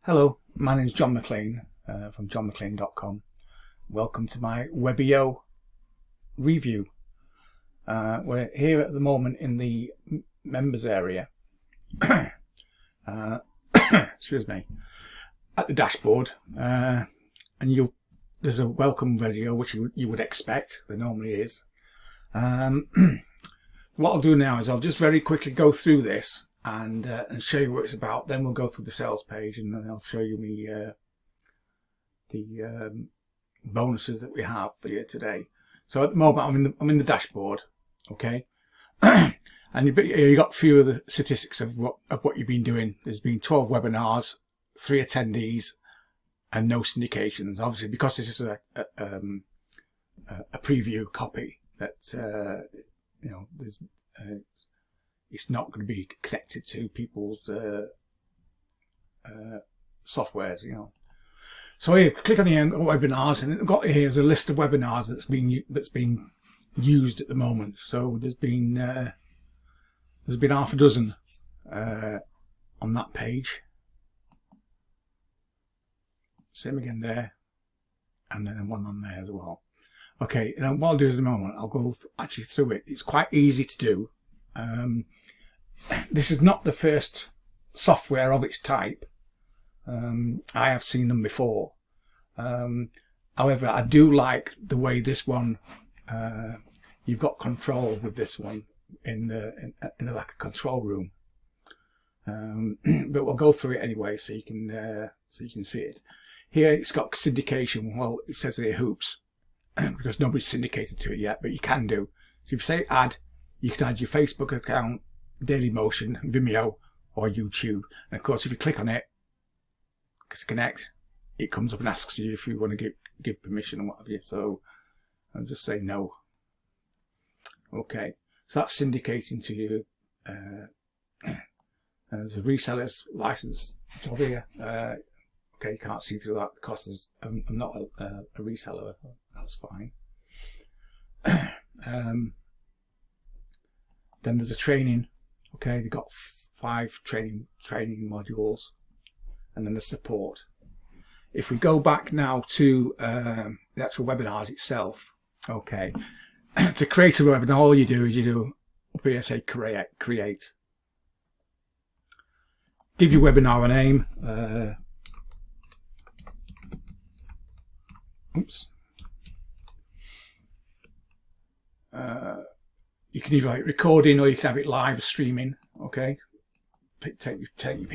Hello, my name is John McLean from johnmclean.com. Welcome to my Webbyo review. We're here at the moment in the members area. Excuse me. At the dashboard, and there's a welcome video which you would expect. There normally is. What I'll do now is I'll just very quickly go through this and show you what it's about. Then we'll go through the sales page, and then I'll show you the bonuses that we have for you today. So at the moment I'm in the dashboard, okay, and you got a few of the statistics of what you've been doing. There's been 12 webinars, 3 attendees, and no syndications. Obviously, because this is a preview copy, that there's it's not going to be connected to people's softwares, So here, click on here and webinars, and I've got here's a list of webinars that's been used at the moment. So there's been half a dozen on that page. Same again there, and then one on there as well. Okay, and what I'll do is in a moment I'll go actually through it. It's quite easy to do. This is not the first software of its type. I have seen them before. However, I do like the way this one, you've got control with this one in like a control room. But we'll go through it anyway so you can see it. Here it's got syndication. Well, it says here hoops because nobody's syndicated to it yet, but you can do. So if you say add, you can add your Facebook account, Dailymotion, Vimeo, or YouTube. And of course, if you click on it, connect, it comes up and asks you if you want to give permission and what have you. So I'll just say no. Okay, so that's syndicating to you. There's a reseller's license job here. Okay, you can't see through that because I'm not a reseller. That's fine. Then there's a training. Okay, they've got 5 training modules, and then the support. If we go back now to the actual webinars itself, okay, to create a webinar, all you do is up here say create. Give your webinar a name. You can either recording or you can have it live streaming. Okay, pick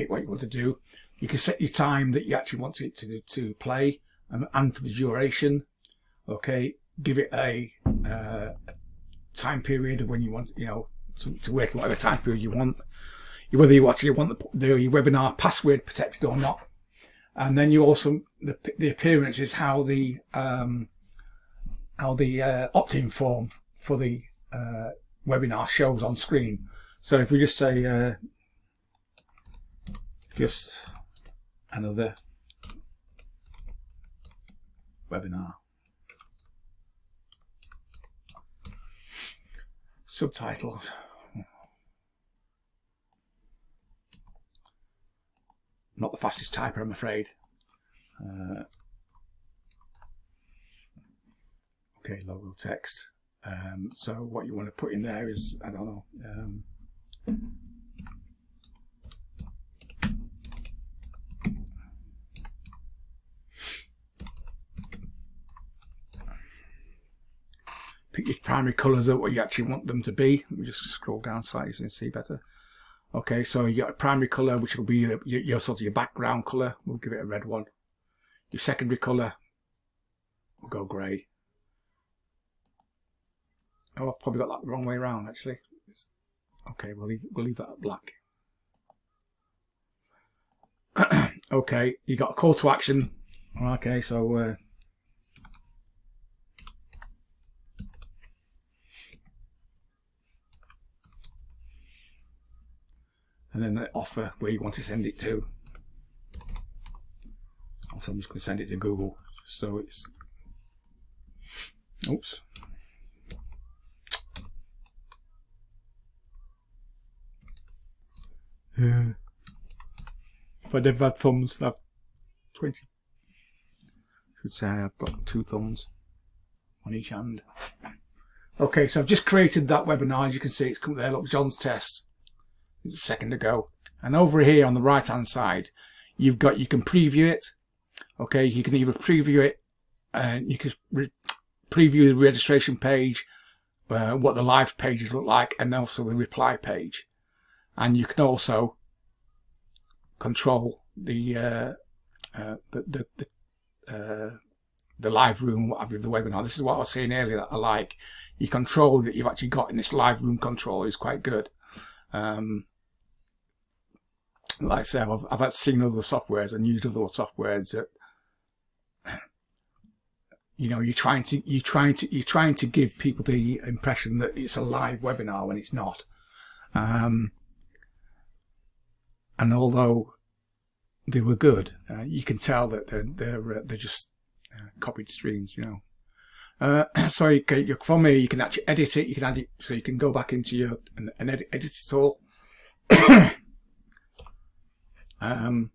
what you want to do. You can set your time that you actually want it to play and for the duration. Okay, give it a time period of when you want to work in whatever time period you want. Whether you actually want your webinar password protected or not. And then you also the appearance is how the opt-in form for the webinar shows on screen. So if we just say just another webinar, subtitles, not the fastest typer, I'm afraid. Okay, logo text. So what you want to put in there is, I don't know, pick your primary colours of what you actually want them to be. Let me just scroll down slightly so you can see better. Okay, so you got a primary colour, which will be your sort of your background colour. We'll give it a red one. Your secondary colour will go grey. Oh, I've probably got that the wrong way around actually. Okay, we'll leave that at black. Okay, you got a call to action. Okay, so and then the offer where you want to send it to. Also, I'm just going to send it to Google, so it's. Oops. If I never had thumbs, I've 20. Should say I've got 2 thumbs on each hand. Okay, so I've just created that webinar. As you can see, it's come there. Look, John's test. It's a second ago. And over here on the right hand side, you can preview it. Okay, you can either preview it and you can preview the registration page, what the live pages look like, and also the reply page. And you can also control the live room, whatever, the webinar. This is what I was saying earlier that I like. You control that you've actually got in this live room control is quite good. Like I say, I've seen other softwares and used other softwares that, you know, you're trying to give people the impression that it's a live webinar when it's not. And although they were good, you can tell that they're just copied streams, you know. So from here you can actually edit it. You can add it, so you can go back into your and edit it all. Let's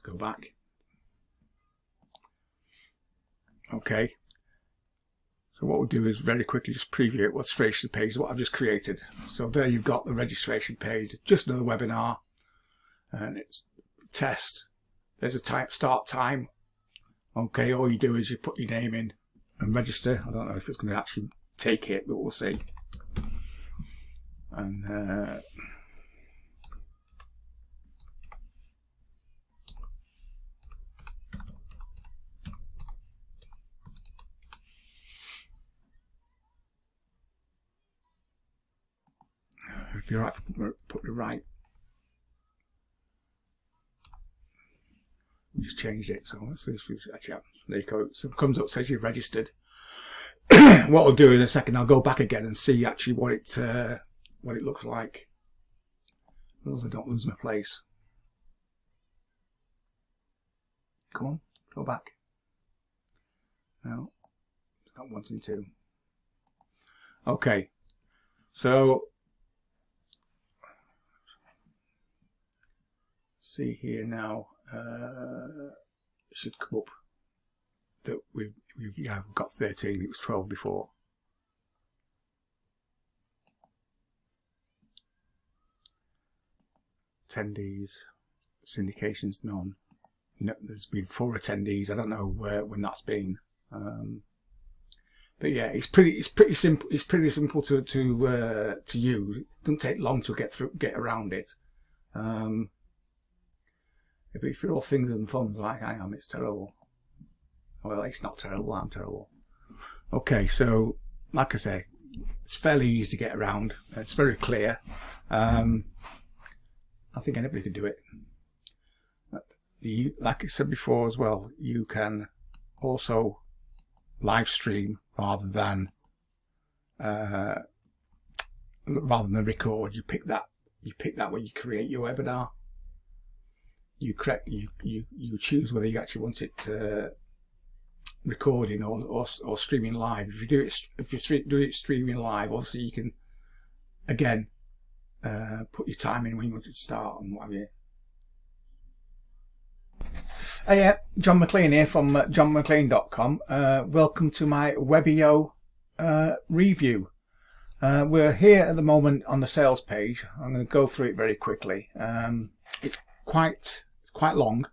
go back. Okay. So what we'll do is very quickly just preview it. Registration page, what I've just created. So there you've got the registration page. Just another webinar, and it's test. There's a start time. Okay, all you do is you put your name in and register. I don't know if it's going to actually take it, but we'll see. And it'd be alright if I put it right. Just changed it, so let's see if this actually happens. There you go. So it comes up, says you've registered. What I'll do in a second, I'll go back again and see actually what it looks like, as I don't lose my place. Come on, go back. No, it's not wanting to. Okay, so see here now. It should come up that we've got 13. It was 12 before. Attendees, syndications none. No, there's been 4 attendees. I don't know when that's been. But yeah, it's pretty simple. It's pretty simple to use. It doesn't take long to get around it. But if you're all fingers and thumbs like I am, it's terrible. Well, it's not terrible, I'm terrible. Okay, so like I say, it's fairly easy to get around. It's very clear. I think anybody could do it. Like I said before as well, you can also live stream rather than record. You pick that when you create your webinar. You choose whether you actually want it recording or streaming live. If you do it streaming live, obviously you can again put your time in when you want it to start and what have you. Hey, yeah, John McLean here from johnmclean.com. Welcome to my Webbyo review. We're here at the moment on the sales page. I'm going to go through it very quickly. It's quite long,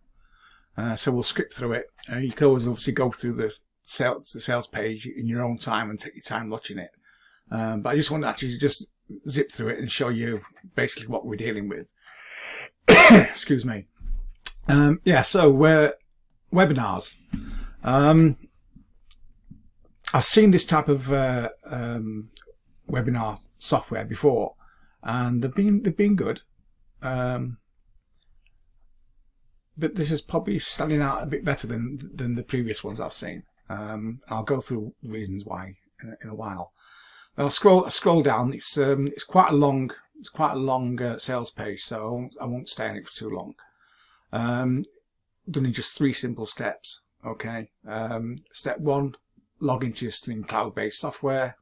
so we'll skip through it. You can always obviously go through the sales page in your own time and take your time watching it. But I just want to actually just zip through it and show you basically what we're dealing with. Excuse me. Yeah, so we're webinars. I've seen this type of webinar software before, and they've been good. But this is probably standing out a bit better than the previous ones I've seen. I'll go through the reasons why in a while. I'll scroll down. It's quite a long sales page, so I won't stay on it for too long. Done in just 3 simple steps. Okay. Step 1: log into your Stream cloud-based software.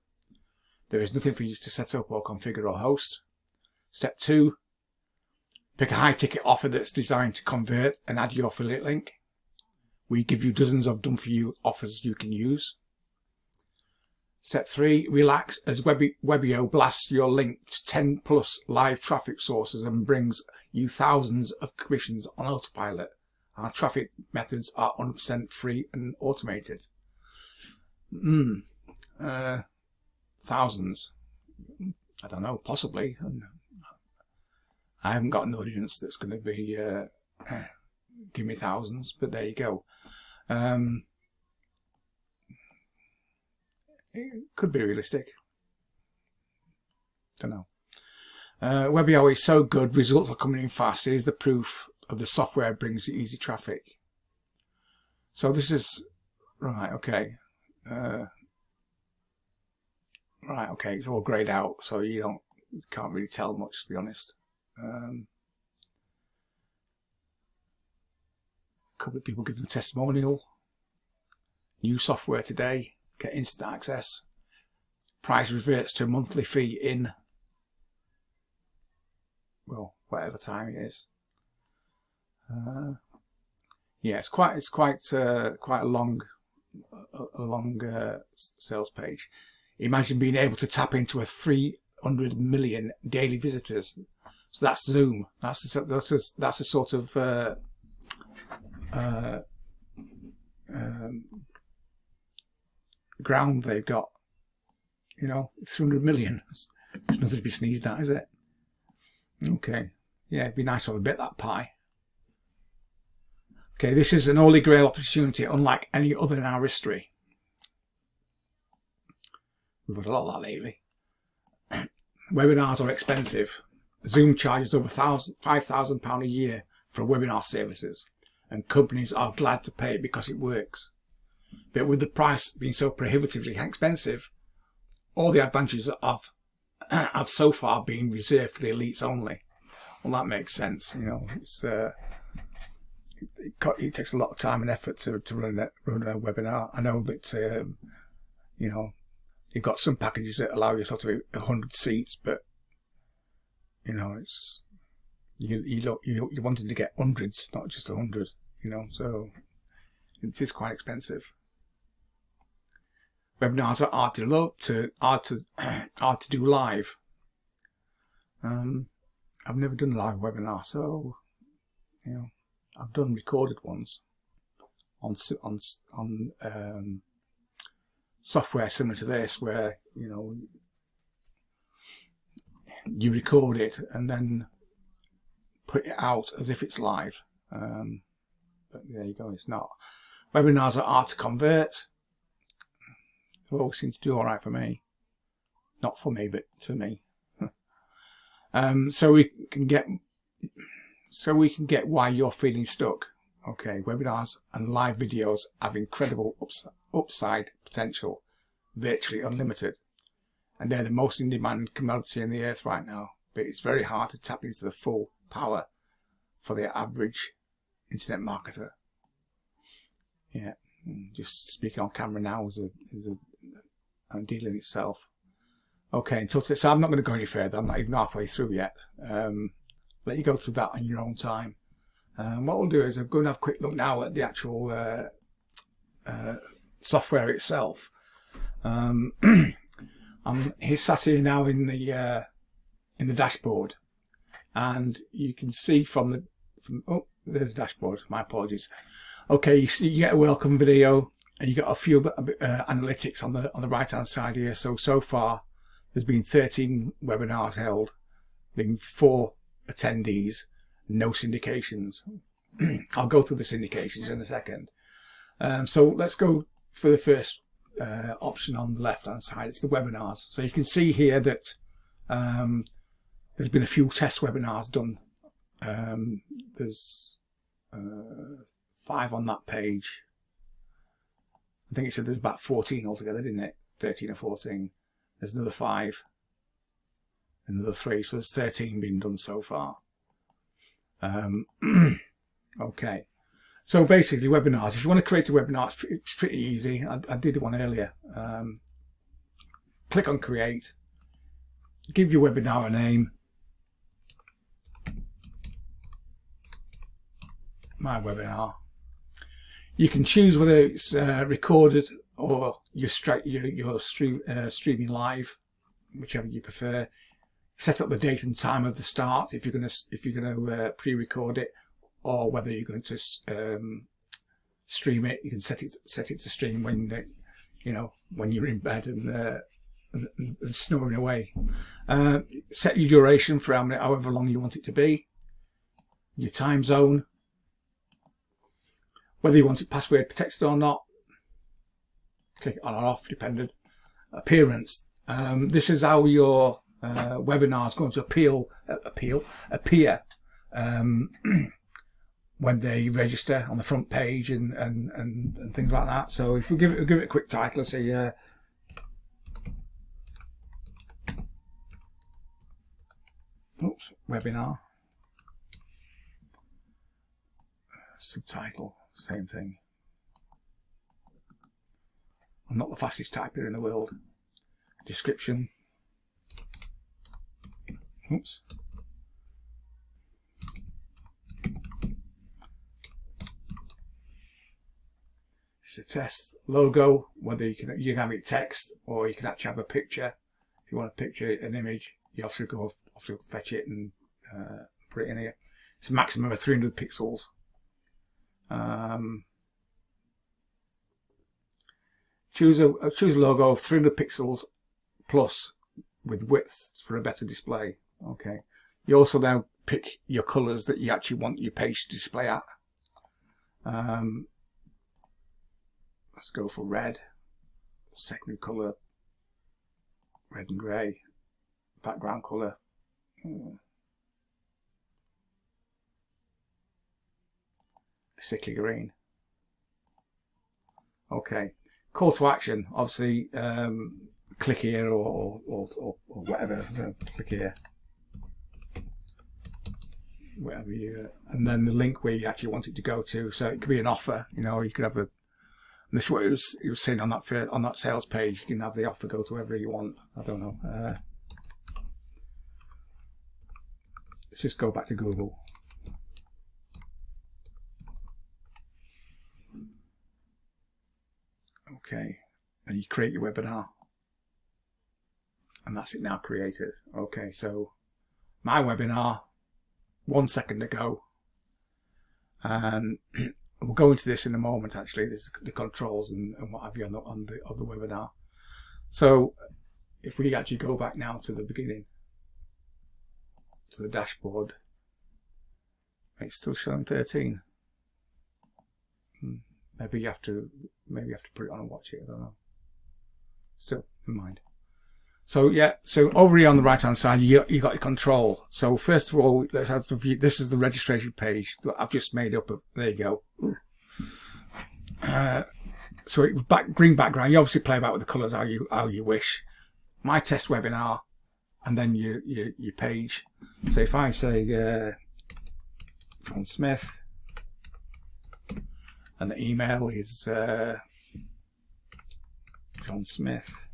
There is nothing for you to set up or configure or host. Step 2: Pick a high ticket offer that's designed to convert and add your affiliate link. We give you dozens of done for you offers you can use. Step 3, relax as Webbyo blasts your link to 10 plus live traffic sources and brings you thousands of commissions on autopilot. Our traffic methods are 100% free and automated. Thousands. I don't know, possibly. I haven't got an audience that's going to be give me thousands, but there you go. It could be realistic. Don't know. Webbyo is so good, results are coming in fast. It is the proof of the software brings easy traffic. So this is right. Okay. Right. Okay. It's all grayed out, so you can't really tell much, to be honest. A couple of people giving a testimonial. New software today. Get instant access. Price reverts to a monthly fee in, well, whatever time it is. Yeah, it's quite a long sales page. Imagine being able to tap into a 300 million daily visitors. So that's Zoom. That's a sort of ground they've got. You know, 300 million. It's nothing to be sneezed at, is it? Okay. Yeah, it'd be nice to have a bit of that pie. Okay, this is an holy grail opportunity unlike any other in our history. We've had a lot of that lately. Webinars are expensive. Zoom charges over £5,000 a year for webinar services, and companies are glad to pay it because it works. But with the price being so prohibitively expensive, all the advantages have so far been reserved for the elites only. Well, that makes sense. You know, it takes a lot of time and effort to run a webinar. I know that you know, you've got some packages that allow you sort of 100 seats, but you know, it's you wanted to get hundreds, not just 100. You know, so it is quite expensive. Webinars are hard to do live. I've never done a live webinar, so you know, I've done recorded ones on software similar to this, where you know you record it and then put it out as if it's live. But there you go, it's not. Webinars are hard to convert. They always seem to do all right for me. Not for me, but to me. So we can get why you're feeling stuck. Okay, webinars and live videos have incredible upside potential, virtually unlimited, and they're the most in-demand commodity on the earth right now. But it's very hard to tap into the full power for the average internet marketer. Yeah, just speaking on camera now is a deal in itself. Okay, so I'm not going to go any further. I'm not even halfway through yet. Let you go through that on your own time. What we'll do is I'm going to have a quick look now at the actual software itself. I'm sat here now in the dashboard, and you can see from oh, there's the dashboard. My apologies. Okay, you get a welcome video, and you got a few analytics on the right hand side here. So far, there's been 13 webinars held, being 4 attendees, no syndications. I'll go through the syndications in a second. So let's go for the first option on the left hand side. It's the webinars. So you can see here that there's been a few test webinars done. There's 5 on that page. I think it said there's about 14 altogether, didn't it? 13 or 14. There's another 5, another 3, so there's 13 been done so far. Okay, so basically webinars, if you want to create a webinar, it's pretty easy. I did one earlier. Click on create, give your webinar a name, my webinar. You can choose whether it's recorded or you're streaming live, whichever you prefer. Set up the date and time of the start if you're going to pre-record it, or whether you're going to stream it. You can set it to stream when when you're in bed and snoring away. Set your duration for however long you want it to be. Your time zone. Whether you want it password protected or not. Click on or off, dependent. Appearance. This is how your webinar is going to appear when they register on the front page and things like that. So if we give it a quick title, let's say webinar. Subtitle, same thing. I'm not the fastest typer in the world. Description. Oops. It's a test. Logo, whether you can have it text or you can actually have a picture. If you want a picture, an image, you have to fetch it and put it in here. It's a maximum of 300 pixels. Choose a logo of 300 pixels plus with width for a better display. Okay. You also now pick your colours that you actually want your page to display at. Let's go for red. Secondary colour, red and grey. Background colour. Sickly green. Okay. Call to action. Obviously, click here or whatever. Click here. Whatever you, and then the link where you actually want it to go to. So it could be an offer. You could have a. This is what it was saying on that sales page. You can have the offer go to wherever you want. I don't know. Let's just go back to Google. Okay, and you create your webinar, and that's it now created. Okay, so my webinar, 1 second ago, and we'll go into this in a moment. Actually, this is the controls and what have you on the webinar. So if we actually go back now to the beginning, to the dashboard, it's still showing 13. Maybe you have to put it on and watch it. I don't know. Still, never mind. So yeah, so over here on the right hand side, you got your control. So first of all, let's have the view. This is the registration page that I've just made up. There you go. So green background. You obviously play about with the colours how you wish. My test webinar, and then your page. So if I say John Smith. And the email is John Smith.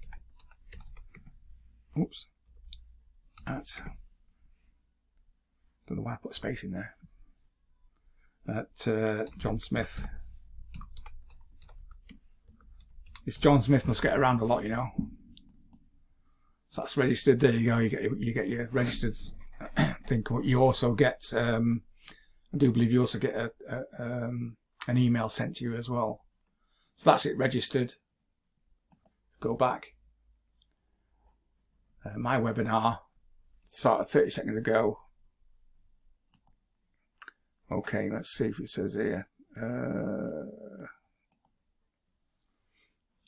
Oops. Don't know why I put a space in there. John Smith. This John Smith must get around a lot, So that's registered. There you go. You get your registered thing. You also get. I do believe you also get an email sent to you as well. So that's it registered. Go back. My webinar started 30 seconds ago. Okay, let's see if it says here.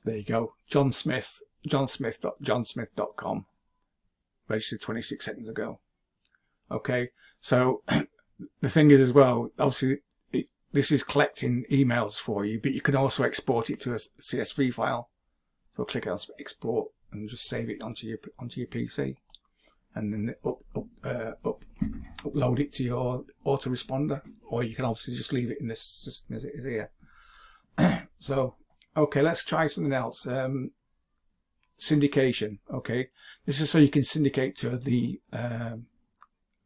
There you go. John Smith, johnsmith.com. Registered 26 seconds ago. Okay, so the thing is as well, obviously, this is collecting emails for you, but you can also export it to a CSV file. So click on export and just save it onto your PC, and then upload it to your autoresponder, or you can obviously just leave it in this system as it is here. So okay, let's try something else. Syndication. Okay, this is so you can syndicate to the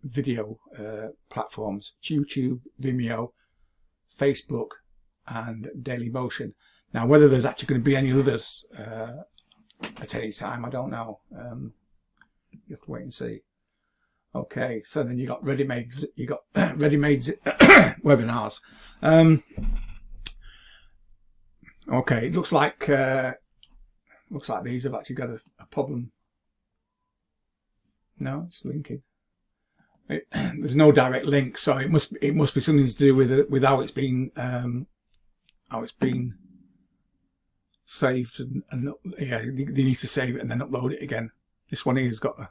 video platforms: YouTube, Vimeo, Facebook, and Daily Motion. Now, whether there's actually going to be any others at any time, I don't know. You have to wait and see. Okay, so then you got ready-made webinars. Okay, it looks like these have actually got a problem. No, it's linking. There's no direct link, so it must be something to do with how it's been saved, and yeah, they need to save it and then upload it again. This one here's got a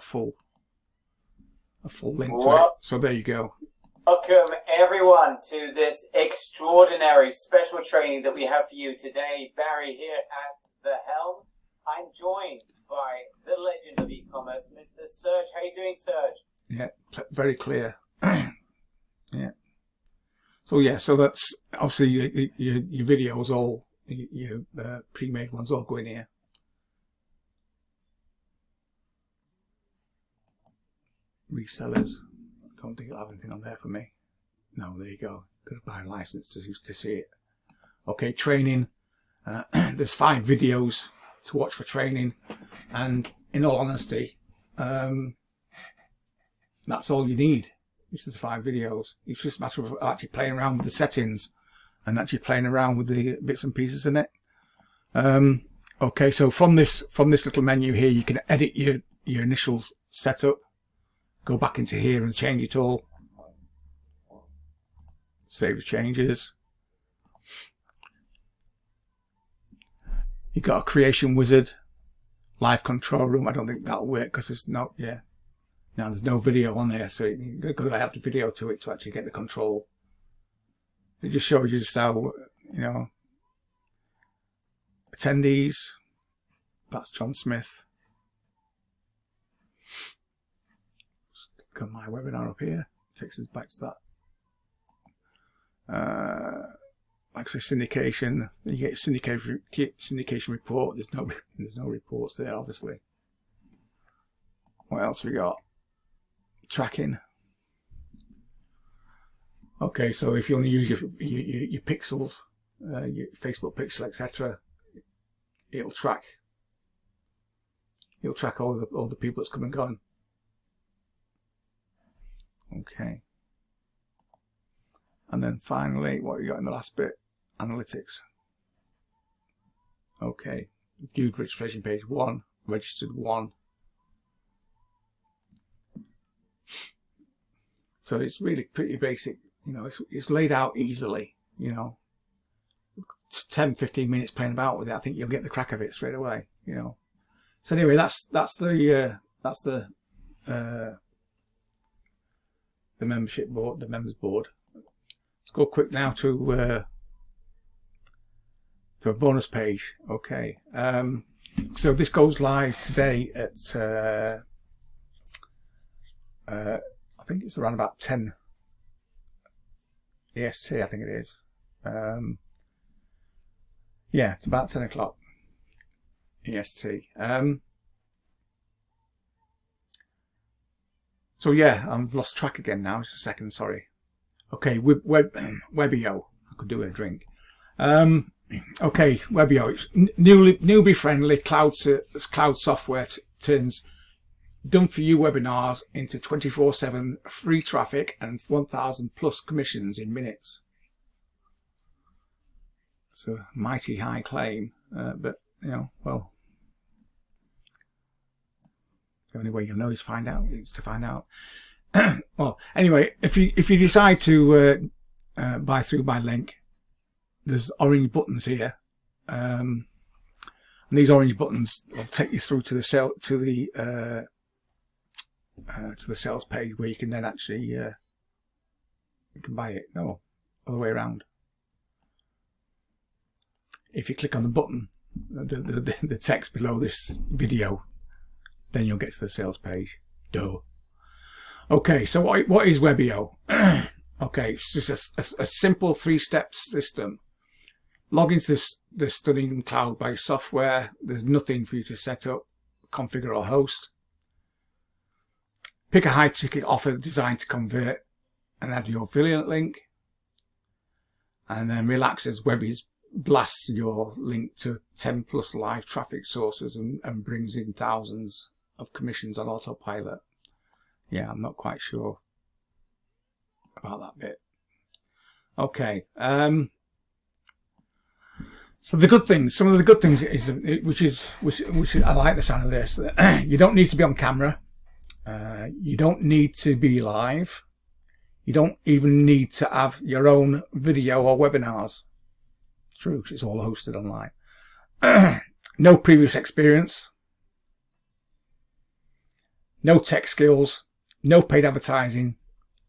full link to it. So there you go. Welcome everyone to this extraordinary special training that we have for you today. Barry here at the helm. I'm joined by the legend of e-commerce, Mr. Serge. How are you doing, Serge? Yeah, very clear. Yeah. So that's obviously your videos, all your pre-made ones, all go in here. Resellers. I don't think I'll have anything on there for me. No, there you go. Got to buy a license to see it. Okay, training. There's 5 videos to watch for training, and in all honesty, that's all you need. This is 5 videos. It's just a matter of actually playing around with the settings and actually playing around with the bits and pieces in it. Okay, so from this little menu here, you can edit your initial setup. Go back into here and change it all. Save the changes. You've got a creation wizard, live control room. I don't think that'll work because there's no, yeah. Now there's no video on there, so you've got to have the video to it to actually get the control. It just shows you just how, you know, attendees. That's John Smith. Got my webinar up here. Takes us back to that. Like I say, syndication. You get syndication report. There's no reports there, obviously. What else we got? Tracking. Okay, so if you want to use your pixels, your Facebook pixel, etc., it'll track all the people that's come and gone. Okay. And then finally, what we got in the last bit, analytics. Okay, viewed registration page 1, registered 1. So it's really pretty basic, you know, it's laid out easily, you know. 10-15 minutes playing about with it, I think you'll get the crack of it straight away, you know. So anyway, that's the membership board, the members board. Let's go quick now to a bonus page. Okay, so this goes live today at I think it's around about 10 EST. I think it is. Yeah, it's about 10 o'clock EST. So yeah, I've lost track again now. Just a second, sorry. Okay, Webbyo. I could do with a drink. Okay, Webbyo. It's newbie friendly cloud software turns done for you webinars into 24/7 free traffic and 1,000 plus commissions in minutes. It's a mighty high claim, but you know, well, the only way you'll know is to find out. Well, anyway, if you decide to buy through my link, there's orange buttons here, and these orange buttons will take you through to the sales page where you can then actually you can buy it. No, other way around. If you click on the button, the text below this video, then you'll get to the sales page. Duh. Okay, so what is Webbyo? Okay, it's just a simple 3-step system. Log into this stunning cloud-based software. There's nothing for you to set up, configure or host. Pick a high-ticket offer designed to convert and add your affiliate link. and then relaxes Webby's blasts your link to 10 plus live traffic sources and brings in thousands of commissions on autopilot. Yeah, I'm not quite sure about that bit. Okay. So the good things, some of the good things is, which I like the sound of this. You don't need to be on camera. You don't need to be live. You don't even need to have your own video or webinars. True, 'cause it's all hosted online. No previous experience. No tech skills. No paid advertising.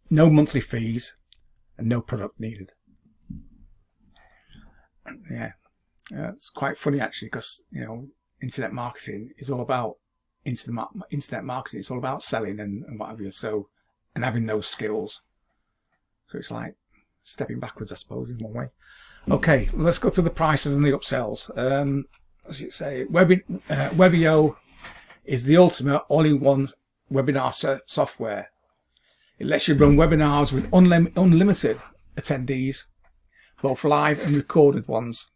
No monthly fees. And no product needed. Yeah. It's quite funny actually, because, you know, internet marketing is all about internet marketing. It's all about selling and what have you. So, and having those skills. So it's like stepping backwards, I suppose, in one way. Okay, let's go through the prices and the upsells. As you say, Webbyo is the ultimate all-in-one webinar software. It lets you run webinars with unlimited attendees, both live and recorded ones,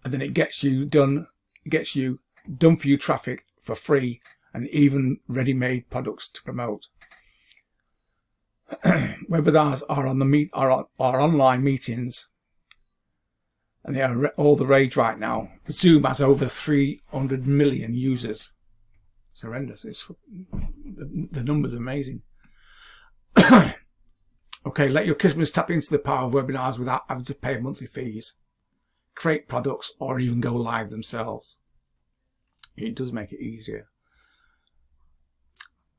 and then it gets you done for you traffic for free and even ready-made products to promote. Webinars are online meetings, and they are all the rage right now. Zoom has over 300 million users. It's horrendous. The numbers are amazing. Okay, let your customers tap into the power of webinars without having to pay monthly fees, create products, or even go live themselves. It does make it easier.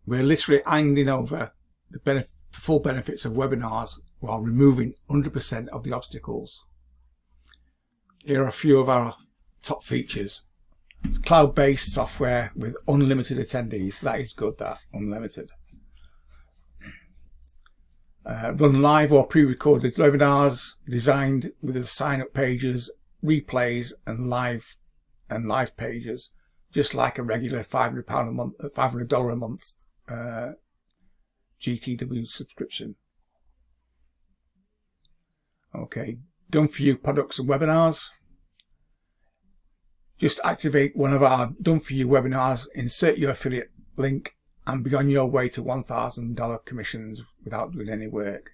We're literally handing over the full benefits of webinars while removing 100% of the obstacles. Here are a few of our top features. It's cloud-based software with unlimited attendees. That is good, that, unlimited. Run live or pre-recorded webinars designed with the sign-up pages, replays, and live pages, just like a regular $500 a month, $500 a month GTW subscription. Okay, done for you products and webinars. Just activate one of our done for you webinars, insert your affiliate link, and be on your way to $1,000 commissions without doing any work.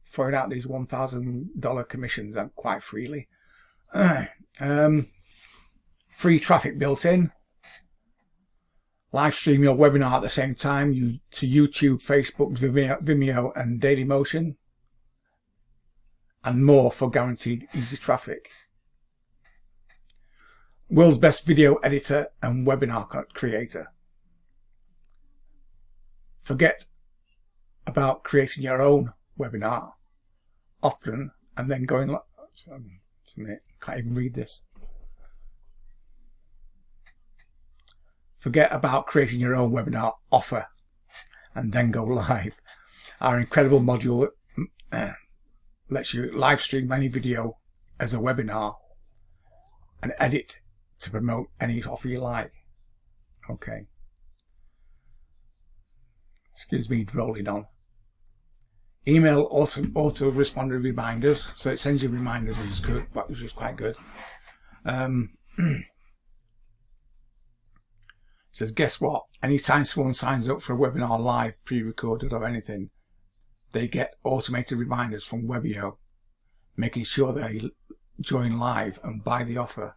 Throwing out these $1,000 commissions quite freely. Free traffic built in. Live stream your webinar at the same time to YouTube, Facebook, Vimeo and Dailymotion, and more for guaranteed easy traffic. World's best video editor and webinar creator. Forget about creating your own webinar often and then going live. Can't even read this. Forget about creating your own webinar offer and then go live. Our incredible module lets you live stream any video as a webinar and edit to promote any offer you like. Okay. Excuse me, rolling on. Email auto responder reminders, so it sends you reminders, which is good, which is quite good. Says, guess what? Anytime someone signs up for a webinar live, pre-recorded or anything, they get automated reminders from Webbyo, making sure they join live and buy the offer.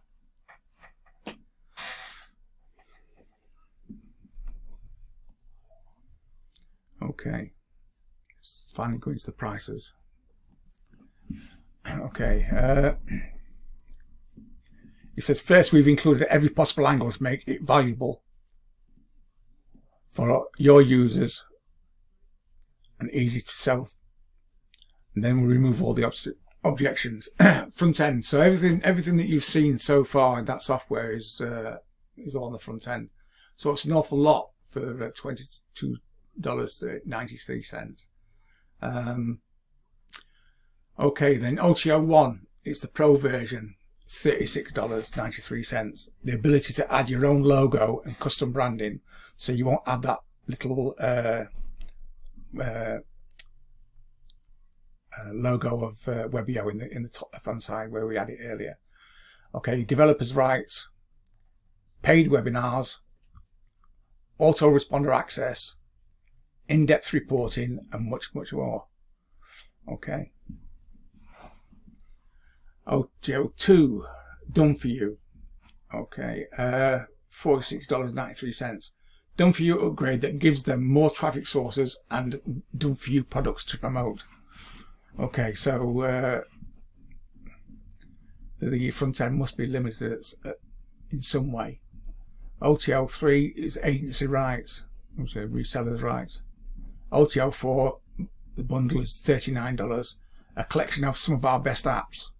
Okay, let's finally go into the prices. Okay, it says, first, we've included every possible angle to make it valuable for your users and easy to sell. And then we'll remove all the objections. Front end. So everything that you've seen so far in that software is all on the front end. So it's an awful lot for $22.93. Okay, then OTO 1, it's the pro version. It's $36.93. The ability to add your own logo and custom branding, so you won't have that little logo of Webbyo in the top left hand side where we had it earlier. Okay, developers' rights, paid webinars, autoresponder access, in-depth reporting, and much more. Okay. OTO2, done for you. Okay, $46.93. Done for you upgrade that gives them more traffic sources and done for you products to promote. Okay, so the front end must be limited in some way. OTO3 is agency rights, so resellers' rights. OTO4, the bundle is $39. A collection of some of our best apps.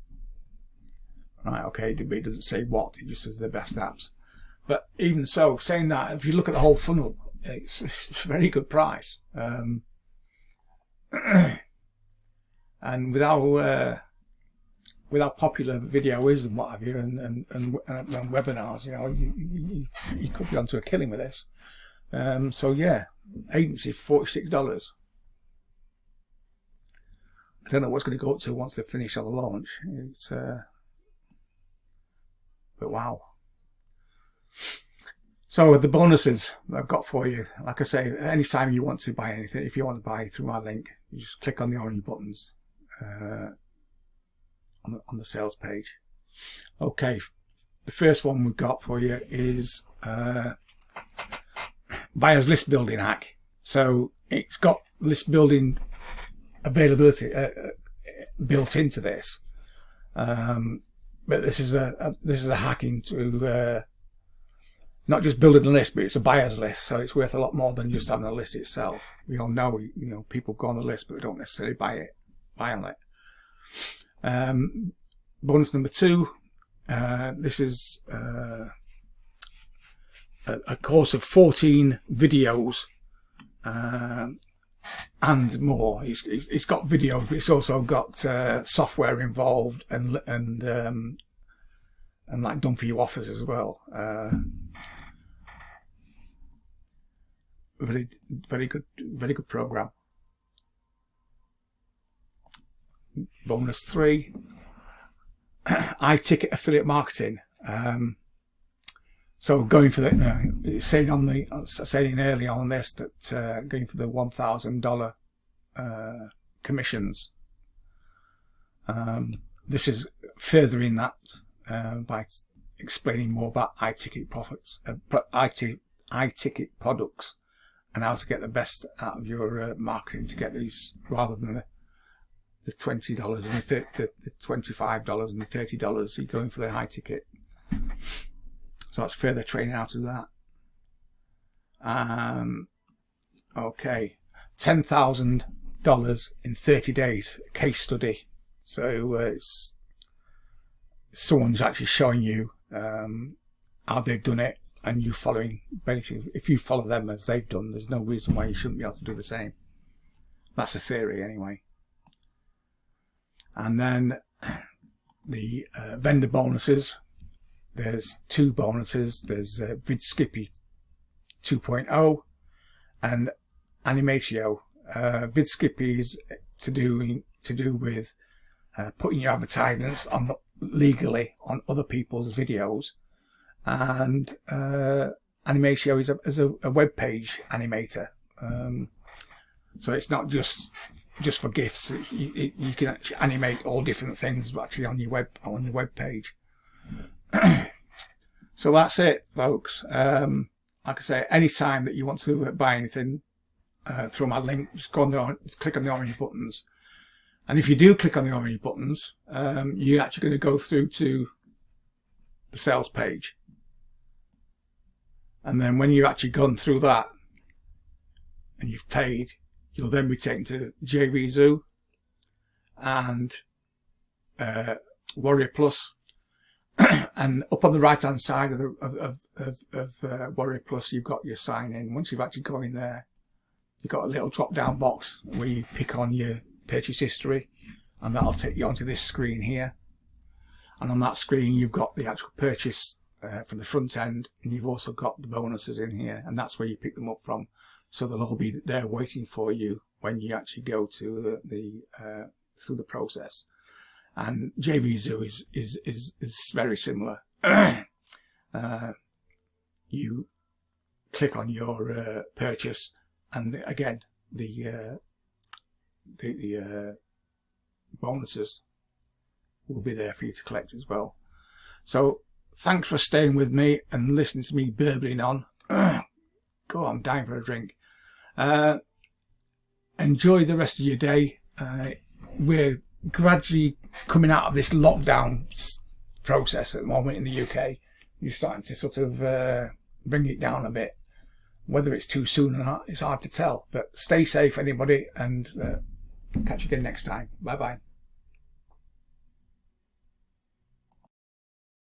Right, okay, it doesn't say what, it just says the best apps. But even so, saying that, if you look at the whole funnel, it's a very good price. And with how popular video is and what have you, and webinars, you know, you could be onto a killing with this. So yeah, agency $46. I don't know what's going to go up to once they finish on the launch. It's but wow. So the bonuses that I've got for you, like I say, anytime you want to buy anything, if you want to buy through my link, you just click on the orange buttons on the sales page. Okay, the first one we've got for you is buyer's list building hack. So it's got list building availability built into this, but this is a hack into not just building a list, but it's a buyer's list, so it's worth a lot more than just having a list itself. We all know, you know, people go on the list, but they don't necessarily buy on it. Bonus number 2. This is a course of 14 videos and more. It's got videos, but it's also got software involved and like done for you offers as well. Very good program. Bonus 3, iTicket affiliate marketing. So going for the saying early on this that going for the $1,000 commissions. This is furthering that by explaining more about iTicket iTicket products and how to get the best out of your marketing to get these, rather than the $20 and the $25 and the $30. You're going for the iTicket. So that's further training out of that. Okay, $10,000 in 30 days, case study. So it's someone's actually showing you how they've done it, and you following. Basically, if you follow them as they've done, there's no reason why you shouldn't be able to do the same. That's the theory, anyway. And then the vendor bonuses. There's 2 bonuses. There's VidSkippy 2.0 and Animatio. VidSkippy is to do with putting your advertisements on legally on other people's videos, and Animatio is a web page animator. So it's not just for GIFs. You can actually animate all different things, but actually on your web page. So that's it, folks. Like I say, any time that you want to buy anything through my link, just go on click on the orange buttons. And if you do click on the orange buttons, you're actually going to go through to the sales page. And then when you've actually gone through that and you've paid, you'll then be taken to JVZoo and Warrior Plus. And up on the right hand side of Warrior Plus, you've got your sign in. Once you've actually gone in there, you've got a little drop down box where you pick on your purchase history, and that'll take you onto this screen here. And on that screen, you've got the actual purchase from the front end, and you've also got the bonuses in here, and that's where you pick them up from. So they'll all be there waiting for you when you actually go to the through the process. And JV Zoo is very similar. You click on your purchase, and again the bonuses will be there for you to collect as well. So thanks for staying with me and listening to me burbling on. God, I'm dying for a drink. Enjoy the rest of your day. We're gradually coming out of this lockdown process at the moment in the UK. You're starting to sort of bring it down a bit. Whether it's too soon or not, it's hard to tell. But stay safe, anybody, and catch you again next time. Bye-bye.